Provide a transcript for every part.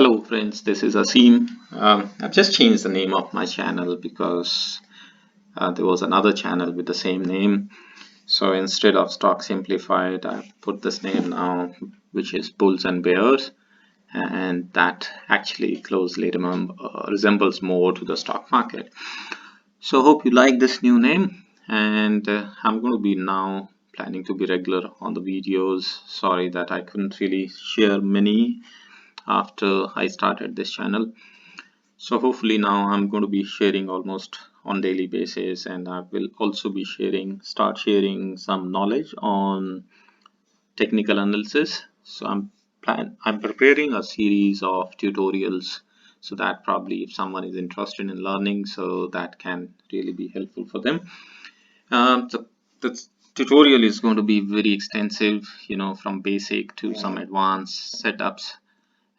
Hello friends, this is Asim. I've just changed the name of my channel because there was another channel with the same name. So instead of Stock Simplified, I put this name now, which is Bulls and Bears, and that actually closely resembles more to the stock market. So hope you like this new name, and I'm going to be now planning to be regular on the videos. Sorry that I couldn't really share many after I started this channel. So hopefully now I'm going to be sharing almost on daily basis, and I will also be start sharing some knowledge on technical analysis. So I'm preparing a series of tutorials so that probably if someone is interested in learning, so that can really be helpful for them. The tutorial is going to be very extensive, from basic to some advanced setups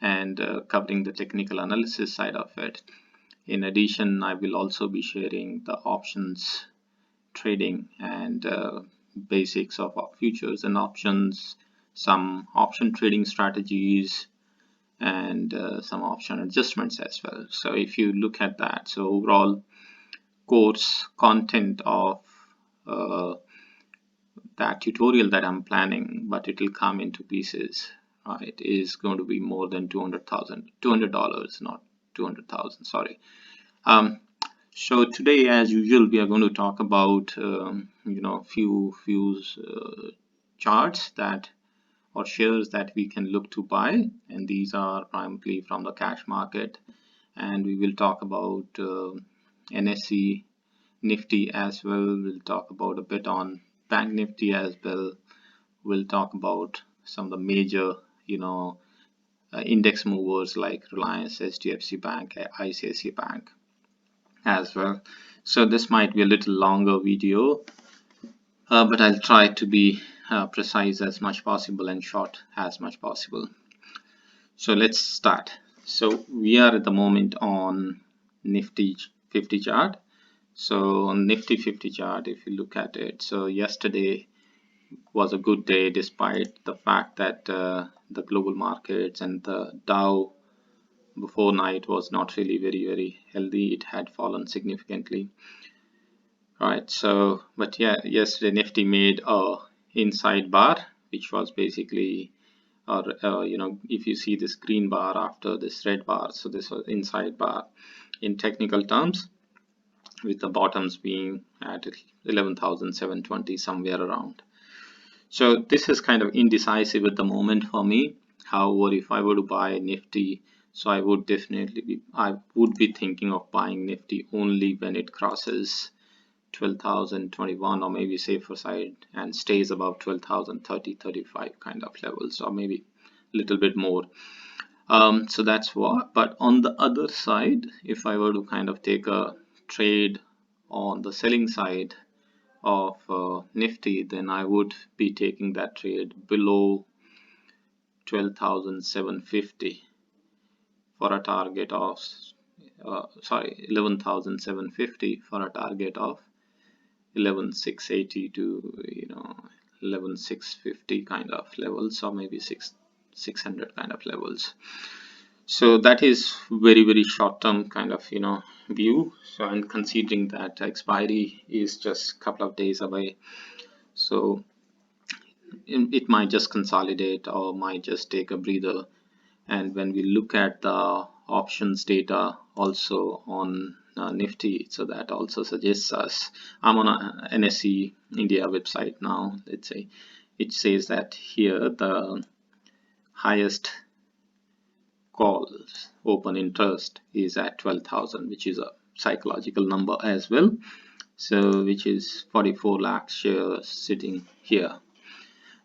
and covering the technical analysis side of it. In addition, I will also be sharing the options trading and basics of futures and options, some option trading strategies, and some option adjustments as well. So if you look at that, so overall course content of that tutorial that I'm planning, but it will come into pieces, right, is going to be more than $200, not 200,000, sorry. So today, as usual, we are going to talk about few charts that or shares that we can look to buy, and these are primarily from the cash market. And we will talk about NSE, Nifty as well. We'll talk about a bit on Bank Nifty as well. We'll talk about some of the major index movers like Reliance, HDFC Bank, ICSC Bank as well. So this might be a little longer video, but I'll try to be precise as much possible and short as much possible. So let's start. So we are at the moment on Nifty 50 chart. So on Nifty 50 chart, if you look at it, so yesterday was a good day despite the fact that the global markets and the Dow before night was not really very healthy. It had fallen significantly, right? So but yeah, yesterday Nifty made a inside bar, which was basically if you see this green bar after this red bar, so this was inside bar in technical terms, with the bottoms being at 11,720 somewhere around. So this is kind of indecisive at the moment for me. However, if I were to buy Nifty, so I would be thinking of buying Nifty only when it crosses 12,021, or maybe safer side, and stays above 12,030, 35 kind of levels, or maybe a little bit more. So that's what. But on the other side, if I were to kind of take a trade on the selling side of Nifty, then I would be taking that trade below 12,750 for a target of 11,750 for a target of 11,680 to 11,650 kind of levels, or maybe 600 kind of levels. So that is very short term kind of view. So, and considering that expiry is just a couple of days away, so it might just consolidate or might just take a breather. And when we look at the options data also on Nifty, so that also suggests us, I'm on a NSE India website now, let's say. It says that here the highest calls open interest is at 12,000, which is a psychological number as well, so which is 44 lakh shares sitting here.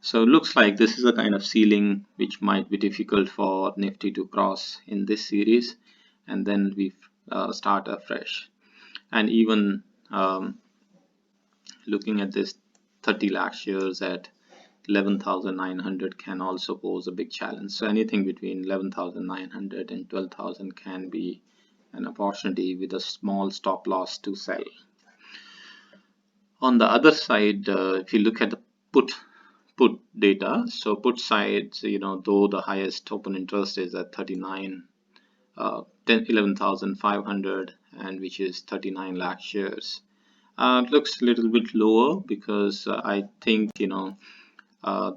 So it looks like this is a kind of ceiling which might be difficult for Nifty to cross in this series, and then we start afresh. And even looking at this 30 lakh shares at 11,900 can also pose a big challenge. So anything between 11,900 and 12,000 can be an opportunity with a small stop loss to sell. On the other side, if you look at the put data, so put side, though the highest open interest is at 39 11,500, and which is 39 lakh shares. Looks a little bit lower because I think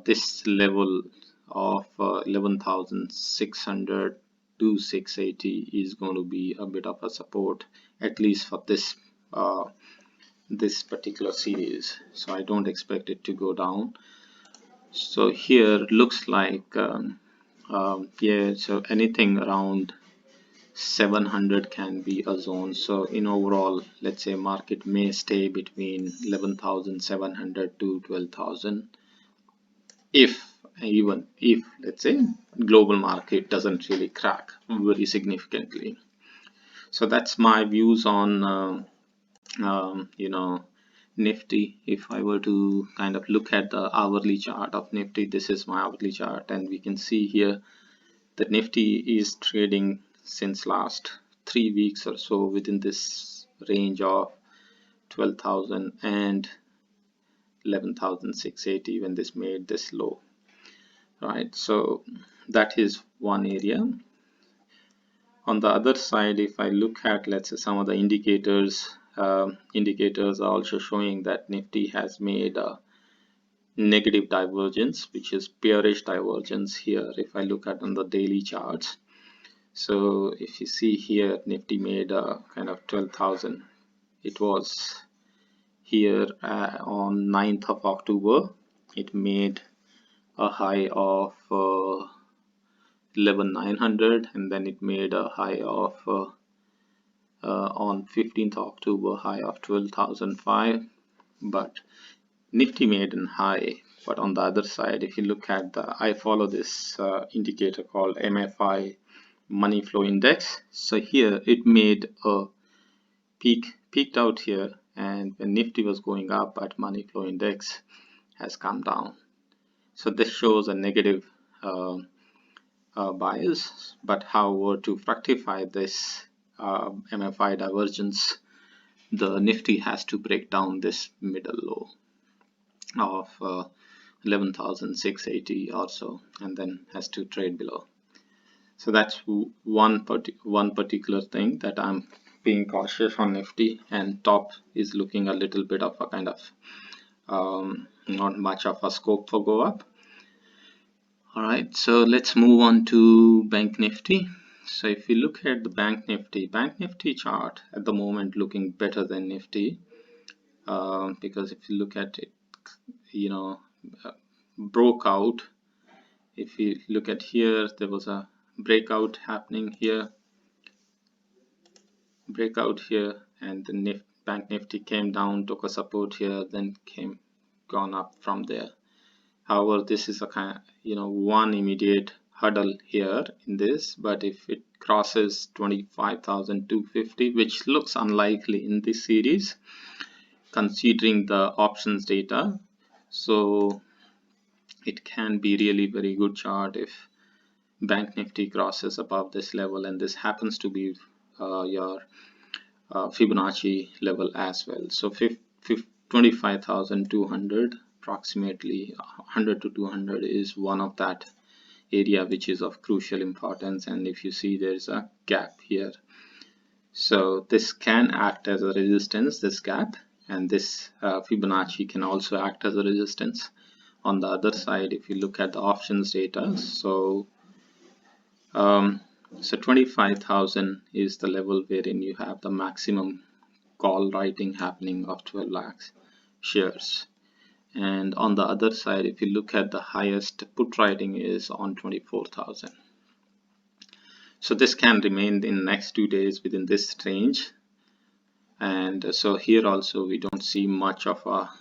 this level of 11,600 to 680 is going to be a bit of a support, at least for this this particular series. So I don't expect it to go down. So here looks like yeah, so anything around 700 can be a zone. So in overall, let's say market may stay between 11,700 to 12,000, if even if, let's say, global market doesn't really crack very significantly. So that's my views on Nifty. If I were to kind of look at the hourly chart of Nifty, this is my hourly chart, and we can see here that Nifty is trading since last 3 weeks or so within this range of 12,000 and 11,680 when this made this low, right? So that is one area. On the other side, if I look at, let's say, some of the indicators, indicators are also showing that Nifty has made a negative divergence, which is bearish divergence here. If I look at on the daily charts, so if you see here, Nifty made a kind of 12,000. It was here on 9th of October. It made a high of 11,900, and then it made a high of on 15th October, high of 12,005. But Nifty made an high. But on the other side, if you look at I follow this indicator called MFI, money flow index. So here it made a peaked out here, and when Nifty was going up, but money flow index has come down. So this shows a negative bias. But however, to fructify this MFI divergence, the Nifty has to break down this middle low of 11,680 or so, and then has to trade below. So that's one particular thing that I'm being cautious on Nifty, and top is looking a little bit of a kind of not much of a scope for go up. All right, so let's move on to Bank Nifty. So if you look at the Bank Nifty chart at the moment looking better than Nifty, because if you look at it, broke out. If you look at here, there was a breakout happening here, breakout here, and the Bank Nifty came down, took a support here, then gone up from there. However, this is a kind of, one immediate hurdle here in this, but if it crosses 25,250, which looks unlikely in this series considering the options data, so it can be really very good chart if Bank Nifty crosses above this level, and this happens to be your Fibonacci level as well. So 25,200, approximately 100 to 200 is one of that area which is of crucial importance. And if you see, there's a gap here, so this can act as a resistance, this gap, and this Fibonacci can also act as a resistance. On the other side, if you look at the options data, so 25,000 is the level wherein you have the maximum call writing happening of 12 lakhs shares. And on the other side, if you look at the highest put writing is on 24,000. So this can remain in the next 2 days within this range. And so here also we don't see much of a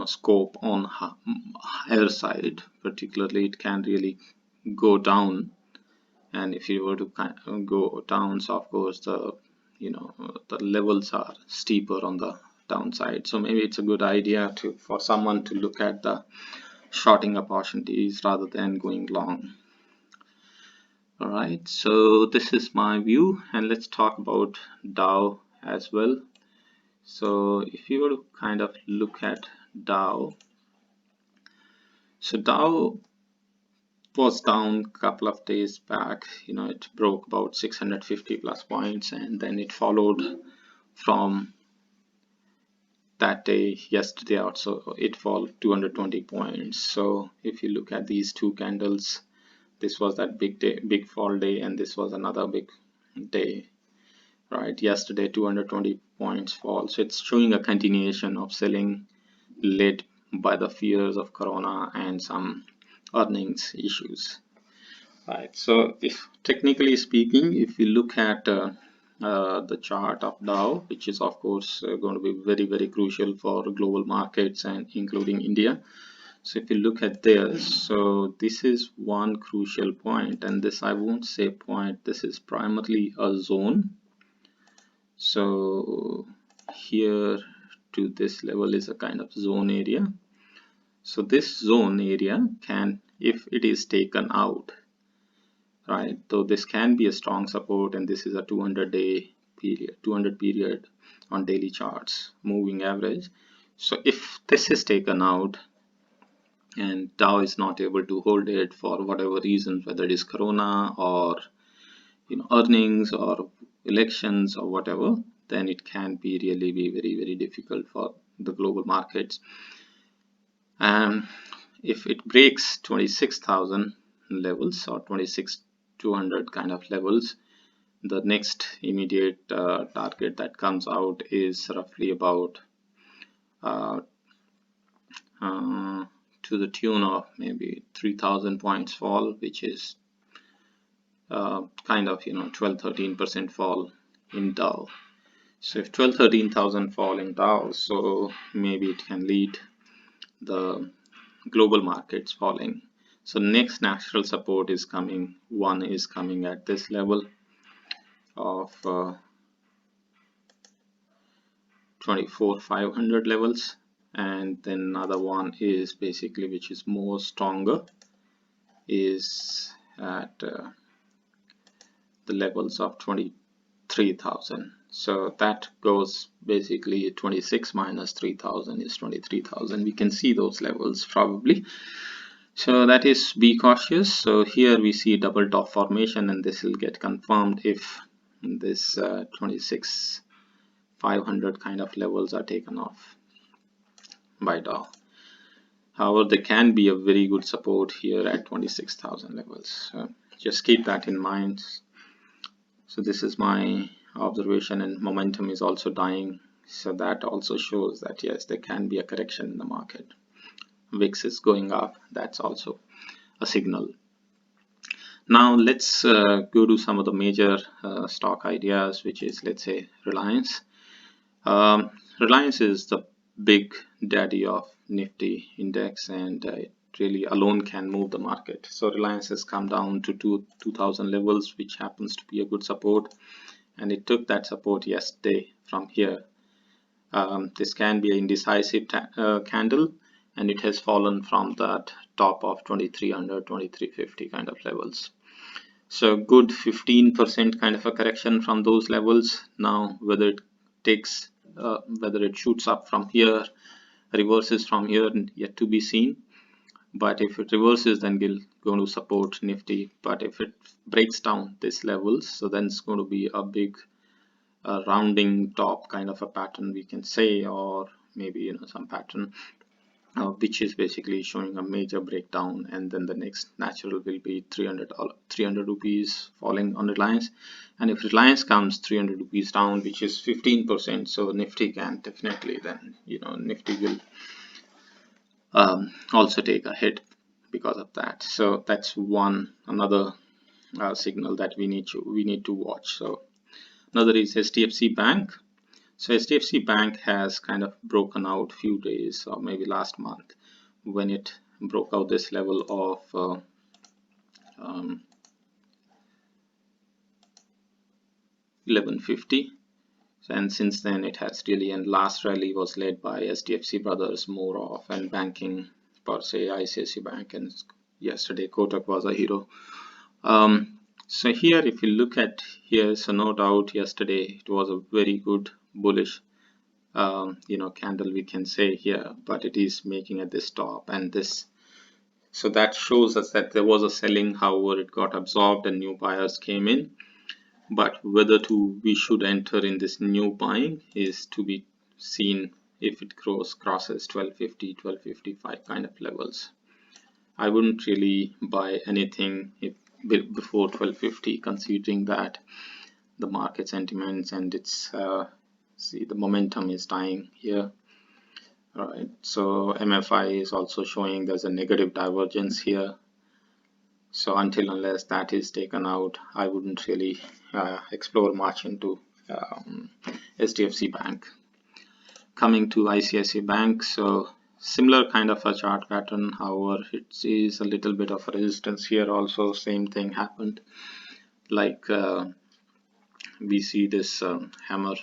scope on higher side. Particularly, it can really go down, and if you were to go down, so of course the levels are steeper on the downside. So maybe it's a good idea for someone to look at the shorting opportunities rather than going long. All right, so this is my view, and let's talk about Dow as well. So if you were to kind of look at Dow, so Dow was down a couple of days back. It broke about 650 plus points, and then it followed from that day yesterday also. It fell 220 points. So if you look at these two candles, this was that big fall day, and this was another big day, right? Yesterday 220 points fall. So it's showing a continuation of selling led by the fears of corona and some earnings issues, right? So if technically speaking, if you look at the chart of Dow, which is of course going to be very crucial for global markets and including India. So if you look at this, so this is one crucial point, and this, I won't say point, this is primarily a zone. So here to this level is a kind of zone area. So this zone area can, if it is taken out, right, so this can be a strong support, and this is a 200-day period, 200 period on daily charts, moving average. So if this is taken out and Dow is not able to hold it for whatever reasons, whether it is corona or earnings or elections or whatever, then it can be really be very difficult for the global markets. If it breaks 26,000 levels or 26,200 kind of levels, the next immediate target that comes out is roughly about to the tune of maybe 3,000 points fall, which is kind of 12-13% fall in Dow. So if 12-13,000 fall in Dow, so maybe it can lead the global markets falling. So next natural support is coming. One is coming at this level of 24,500 levels, and then another one is basically, which is more stronger, is at the levels of 23,000. So that goes basically 26 minus 3,000 is 23,000. We can see those levels probably. So that is, be cautious. So here we see double top formation, and this will get confirmed if this 26,500 kind of levels are taken off by Dow. However, there can be a very good support here at 26,000 levels. So just keep that in mind. So this is my observation, and momentum is also dying. So that also shows that yes, there can be a correction in the market. VIX is going up. That's also a signal. Now let's go to some of the major stock ideas, which is, let's say, Reliance. Reliance is the big daddy of Nifty index, and it really alone can move the market. So Reliance has come down to 2,000 levels, which happens to be a good support, and it took that support yesterday from here. This can be an indecisive candle, and it has fallen from that top of 2300, 2350 kind of levels. So good 15% kind of a correction from those levels. Now whether it takes whether it shoots up from here, reverses from here, yet to be seen. But if it reverses, then we're going to support Nifty. But if it breaks down this levels, so then it's going to be a big rounding top kind of a pattern, we can say, or maybe some pattern which is basically showing a major breakdown, and then the next natural will be 300 rupees falling on Reliance. And if Reliance comes 300 rupees down, which is 15%, so Nifty can definitely then Nifty will also take a hit because of that. So that's another signal that we need to watch. So another is HDFC Bank. So HDFC Bank has kind of broken out few days, or maybe last month, when it broke out this level of 1150, and since then it has really, and last rally was led by HDFC Brothers more of, and banking per se, ICSC Bank, and yesterday Kotak was a hero. So here if you look at here, so no doubt yesterday it was a very good bullish candle, we can say here, but it is making at this top, and this So that shows us that there was a selling, however it got absorbed and new buyers came in. But whether we should enter in this new buying is to be seen if it crosses 1250, 1255 kind of levels. I wouldn't really buy anything before 1250, considering that the market sentiments and its see, the momentum is dying here. All right, so MFI is also showing there's a negative divergence here. So unless that is taken out, I wouldn't really explore much into SDFC Bank. Coming to ICSC Bank, so similar kind of a chart pattern, however it is a little bit of a resistance here also. Same thing happened, like we see this hammer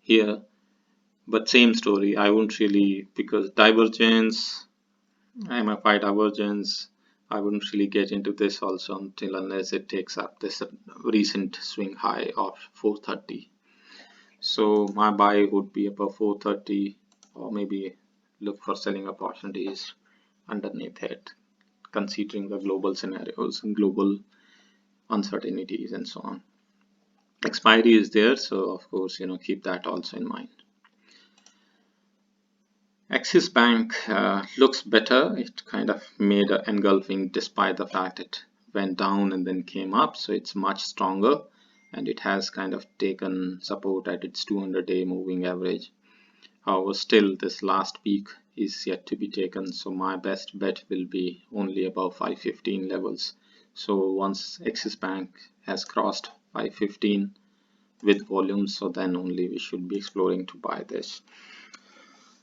here, but same story. I won't really, because divergence, MFI divergence, I wouldn't really get into this also unless it takes up this recent swing high of 430. So my buy would be above 430, or maybe look for selling opportunities underneath it, considering the global scenarios and global uncertainties and so on. Expiry is there, so of course, keep that also in mind. Axis Bank looks better. It kind of made an engulfing despite the fact it went down and then came up, so it's much stronger, and it has kind of taken support at its 200-day moving average. However, still this last peak is yet to be taken, so my best bet will be only above 515 levels. So once Axis Bank has crossed 515 with volume, so then only we should be exploring to buy this.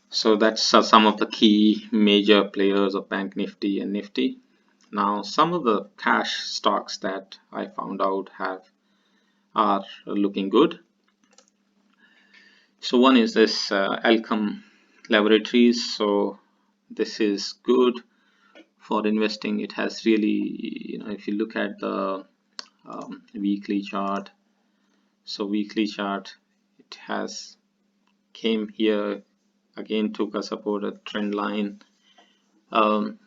So that's some of the key major players of Bank Nifty and Nifty. Now some of the cash stocks that I found out are looking good. So one is this Laboratories. So this is good for investing. It has really, if you look at the weekly chart, so weekly chart, it has came here again, took a support, a trend line, and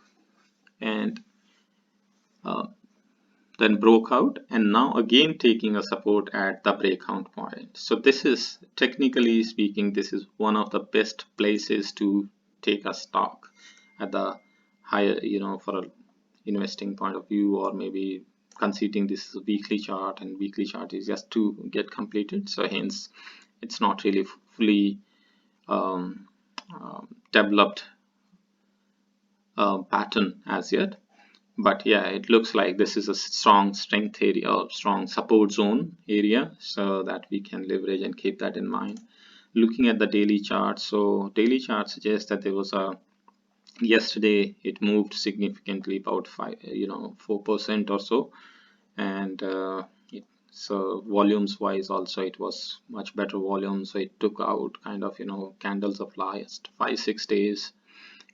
then broke out, and now again taking a support at the breakout point. So this is, technically speaking, this is one of the best places to take a stock at the higher, for a investing point of view, or maybe considering this is a weekly chart, and weekly chart is just to get completed, so hence it's not really fully developed pattern as yet. But yeah, it looks like this is a strong strength area or strong support zone area, so that we can leverage and keep that in mind. Looking at the daily chart, so daily chart suggests that there was a, yesterday it moved significantly, about 4% or so, and so volumes wise also it was much better volume, so it took out kind of candles of last 5-6 days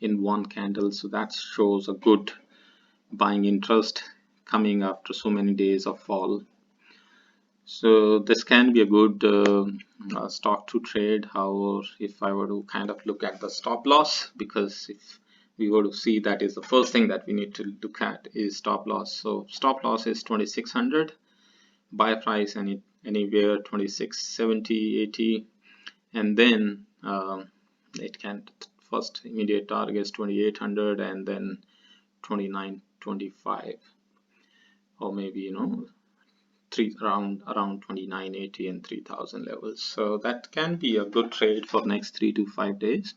in one candle, so that shows a good buying interest coming after so many days of fall. So this can be a good stock to trade. However, if I were to kind of look at the stop loss, because if we were to see, that is the first thing that we need to look at is stop loss. So stop loss is 2600, buy price anywhere 2670, 80, and then it can first immediate target is 2800, and then 2925, or maybe around 2980 and 3000 levels. So that can be a good trade for next 3 to 5 days.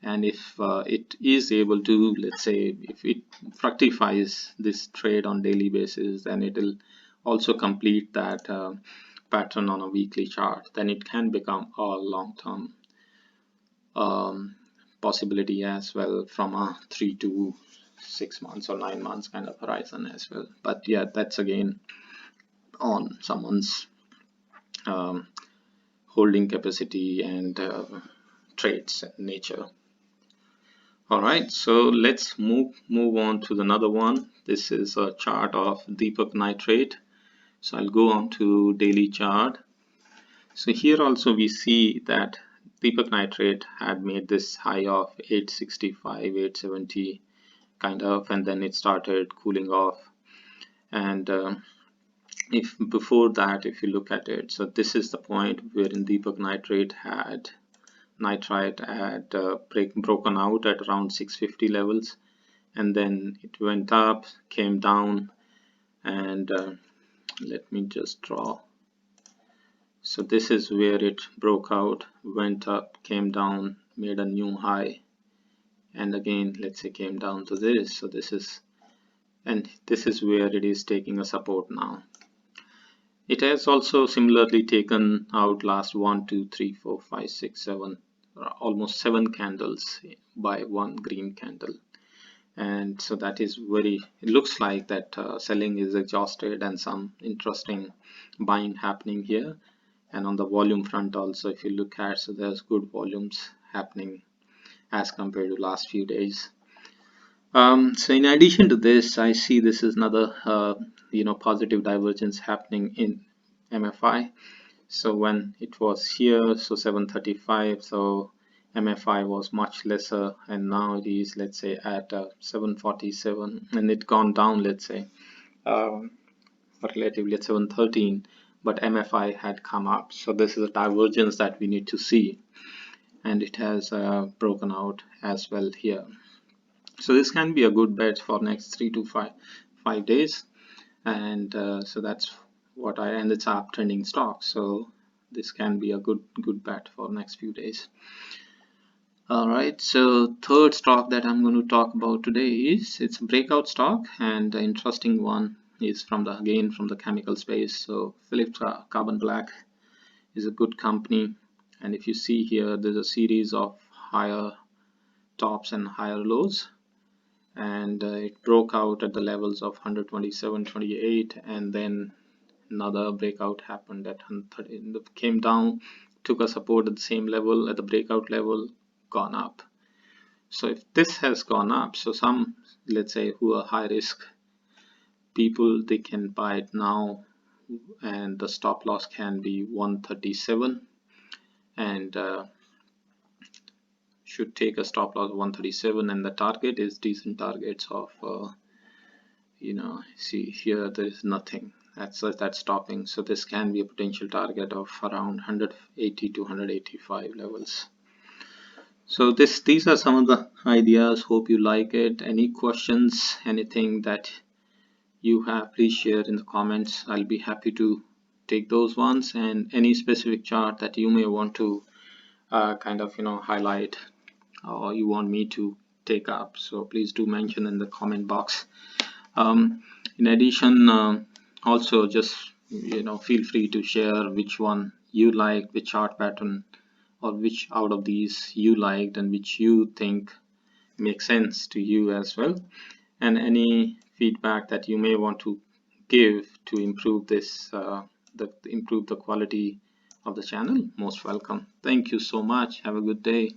And if it is able to, let's say, if it fructifies this trade on daily basis, then it will also complete that pattern on a weekly chart, then it can become a long-term possibility as well, from a 3 to 6 months or 9 months kind of horizon as well. But yeah, that's again on someone's holding capacity and trades nature. All right, so let's move on to another one. This is a chart of Deepa Nitrate. So I'll go on to daily chart. So here also we see that Deepa Nitrate had made this high of 865, 870 kind of, and then it started cooling off. And if before that, if you look at it, so this is the point wherein Deepak Nitrate had broken out at around 650 levels, and then it went up, came down, and let me just draw. So this is where it broke out, went up, came down, made a new high, and again, let's say, came down to this. So this is, and this is where it is taking a support now. It has also similarly taken out last 1, 2, 3, 4, 5, 6, 7, almost 7 candles by one green candle. And so that is very, it looks like that selling is exhausted and some interesting buying happening here. And on the volume front also, if you look at, so there's good volumes happening as compared to last few days. So in addition to this, I see this is another positive divergence happening in MFI. So when it was here, so 735, so MFI was much lesser, and now it is, let's say, at 747, and it gone down, let's say, relatively at 713, but MFI had come up. So this is a divergence that we need to see, and it has broken out as well here. So this can be a good bet for next 3 to 5 days, and so that's what and it's an uptrending stock, so this can be a good bet for next few days. All right, so third stock that I'm going to talk about today is, it's a breakout stock, and the interesting one is again from the chemical space. So Phillips Carbon Black is a good company, and if you see here, there's a series of higher tops and higher lows, and it broke out at the levels of 127.28, and then another breakout happened at 130, came down, took a support at the same level, at the breakout level, gone up. So if this has gone up, so some, let's say, who are high risk people, they can buy it now, and the stop loss can be 137, and should take a stop loss of 137, and the target is decent targets of see here, there is nothing that's stopping, so this can be a potential target of around 180 to 185 levels. So these are some of the ideas. Hope you like it. Any questions, anything that you have, please share in the comments. I'll be happy to take those ones, and any specific chart that you may want to highlight, or you want me to take up, so please do mention in the comment box. In addition, also just feel free to share which one you like, which chart pattern, or which out of these you liked and which you think makes sense to you as well, and any feedback that you may want to give to improve this, improve the quality of the channel, most welcome. Thank you so much. Have a good day.